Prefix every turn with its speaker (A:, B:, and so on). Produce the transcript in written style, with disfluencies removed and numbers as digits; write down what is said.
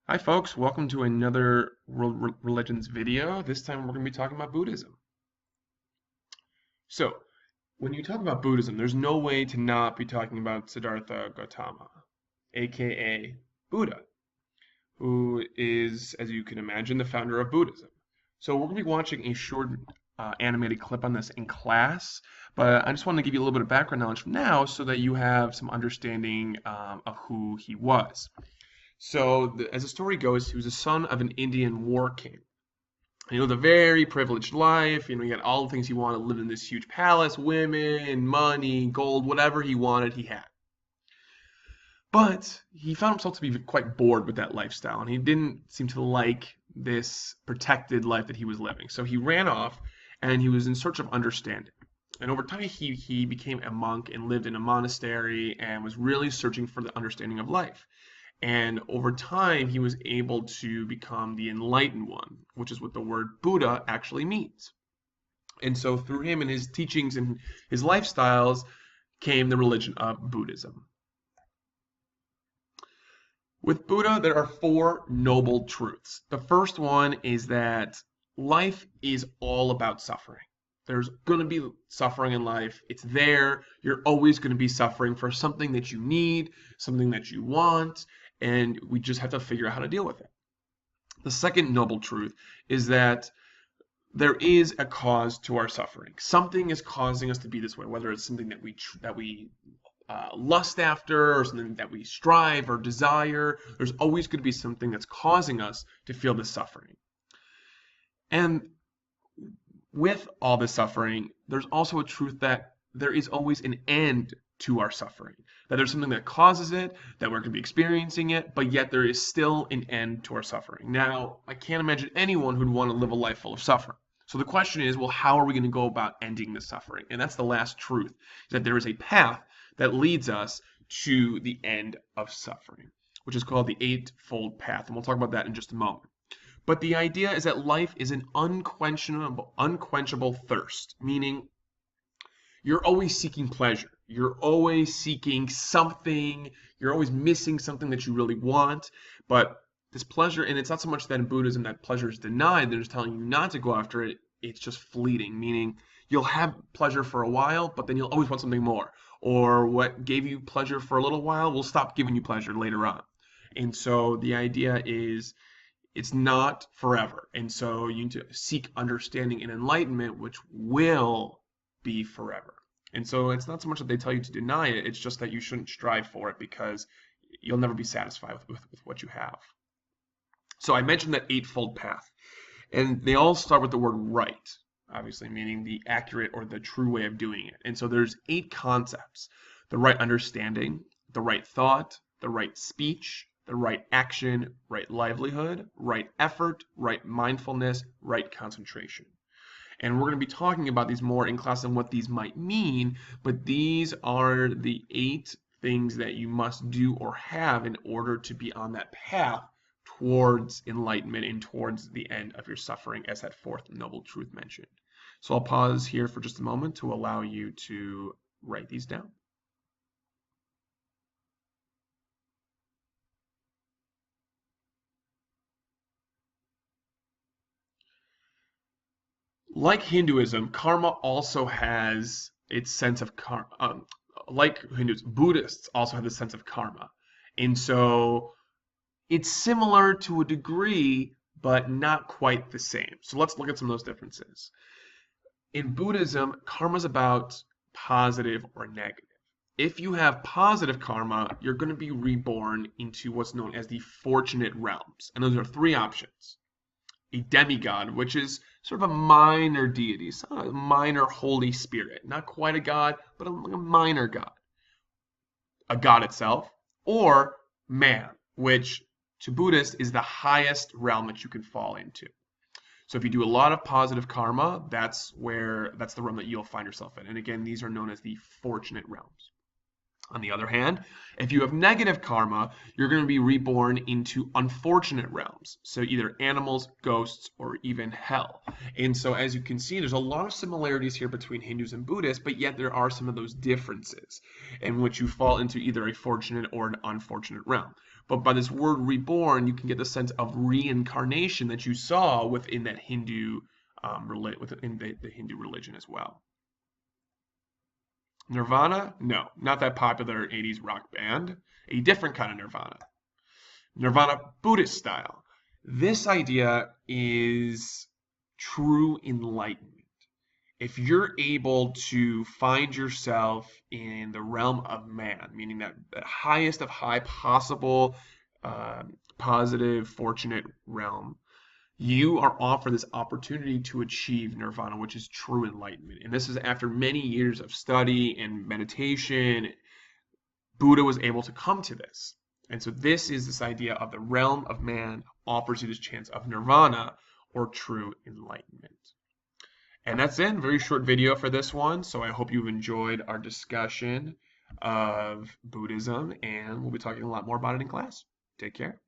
A: Hi folks, welcome to another World Religions video. This time we're going to be talking about Buddhism. So, when you talk about Buddhism, there's no way to not be talking about Siddhartha Gautama, aka Buddha, who is, as you can imagine, the founder of Buddhism. So we're going to be watching a short animated clip on this in class, but I just want to give you a little bit of background knowledge now so that you have some understanding of who he was. So, as the story goes, he was the son of an Indian war king. He lived a very privileged life. He had all the things he wanted, lived in this huge palace, women, money, gold, whatever he wanted, he had. But he found himself to be quite bored with that lifestyle, and he didn't seem to like this protected life that he was living. So he ran off, and he was in search of understanding. And over time, he became a monk and lived in a monastery and was really searching for the understanding of life. And over time, he was able to become the enlightened one, which is what the word Buddha actually means. And so, through him and his teachings and his lifestyles, came the religion of Buddhism. With Buddha, there are four noble truths. The first one is that life is all about suffering. There's going to be suffering in life. It's there. You're always going to be suffering for something that you need, something that you want, and we just have to figure out how to deal with it. The second noble truth is that there is a cause to our suffering. Something is causing us to be this way, whether it's something that we lust after or something that we strive or desire. There's always going to be something that's causing us to feel this suffering. And with all this suffering, there's also a truth that there is always an end to our suffering. That there's something that causes it, that we're going to be experiencing it, but yet there is still an end to our suffering. Now, I can't imagine anyone who'd want to live a life full of suffering. So the question is, well, how are we going to go about ending this suffering? And that's the last truth, is that there is a path that leads us to the end of suffering, which is called the Eightfold Path. And we'll talk about that in just a moment. But the idea is that life is an unquenchable thirst, meaning you're always seeking pleasure. You're always seeking something. You're always missing something that you really want. But this pleasure, and it's not so much that in Buddhism that pleasure is denied, they're just telling you not to go after it. It's just fleeting, meaning you'll have pleasure for a while, but then you'll always want something more. Or what gave you pleasure for a little while will stop giving you pleasure later on. And so the idea is it's not forever. And so you need to seek understanding and enlightenment, which will be forever. And so it's not so much that they tell you to deny it, it's just that you shouldn't strive for it because you'll never be satisfied with what you have. So I mentioned that eightfold path, and they all start with the word right, obviously, meaning the accurate or the true way of doing it. And so there's 8 concepts: the right understanding, the right thought, the right speech, the right action, right livelihood, right effort, right mindfulness, right concentration. And we're going to be talking about these more in class and what these might mean, but these are the 8 things that you must do or have in order to be on that path towards enlightenment and towards the end of your suffering, as that fourth noble truth mentioned. So I'll pause here for just a moment to allow you to write these down. Like Hinduism, karma also has its sense of karma. Like Hindus, Buddhists also have the sense of karma. And so it's similar to a degree, but not quite the same. So let's look at some of those differences. In Buddhism, karma is about positive or negative. If you have positive karma, you're going to be reborn into what's known as the fortunate realms. And those are 3 options: a demigod, which is sort of a minor deity, a minor holy spirit, not quite a god, but a minor god, a god itself, or man, which to Buddhists is the highest realm that you can fall into. So if you do a lot of positive karma, that's the realm that you'll find yourself in. And again, these are known as the fortunate realms. On the other hand, if you have negative karma, you're going to be reborn into unfortunate realms. So either animals, ghosts, or even hell. And so as you can see, there's a lot of similarities here between Hindus and Buddhists, but yet there are some of those differences in which you fall into either a fortunate or an unfortunate realm. But by this word reborn, you can get the sense of reincarnation that you saw within that Hindu, within the Hindu religion as well. Nirvana? No, not that popular 80s rock band. A different kind of Nirvana. Nirvana Buddhist style. This idea is true enlightenment. If you're able to find yourself in the realm of man, meaning that the highest of high possible positive, fortunate realm, you are offered this opportunity to achieve nirvana, which is true enlightenment. And this is after many years of study and meditation. Buddha was able to come to this. And so this is this idea of the realm of man offers you this chance of nirvana or true enlightenment. And that's it. Very short video for this one. So I hope you've enjoyed our discussion of Buddhism, and we'll be talking a lot more about it in class. Take care.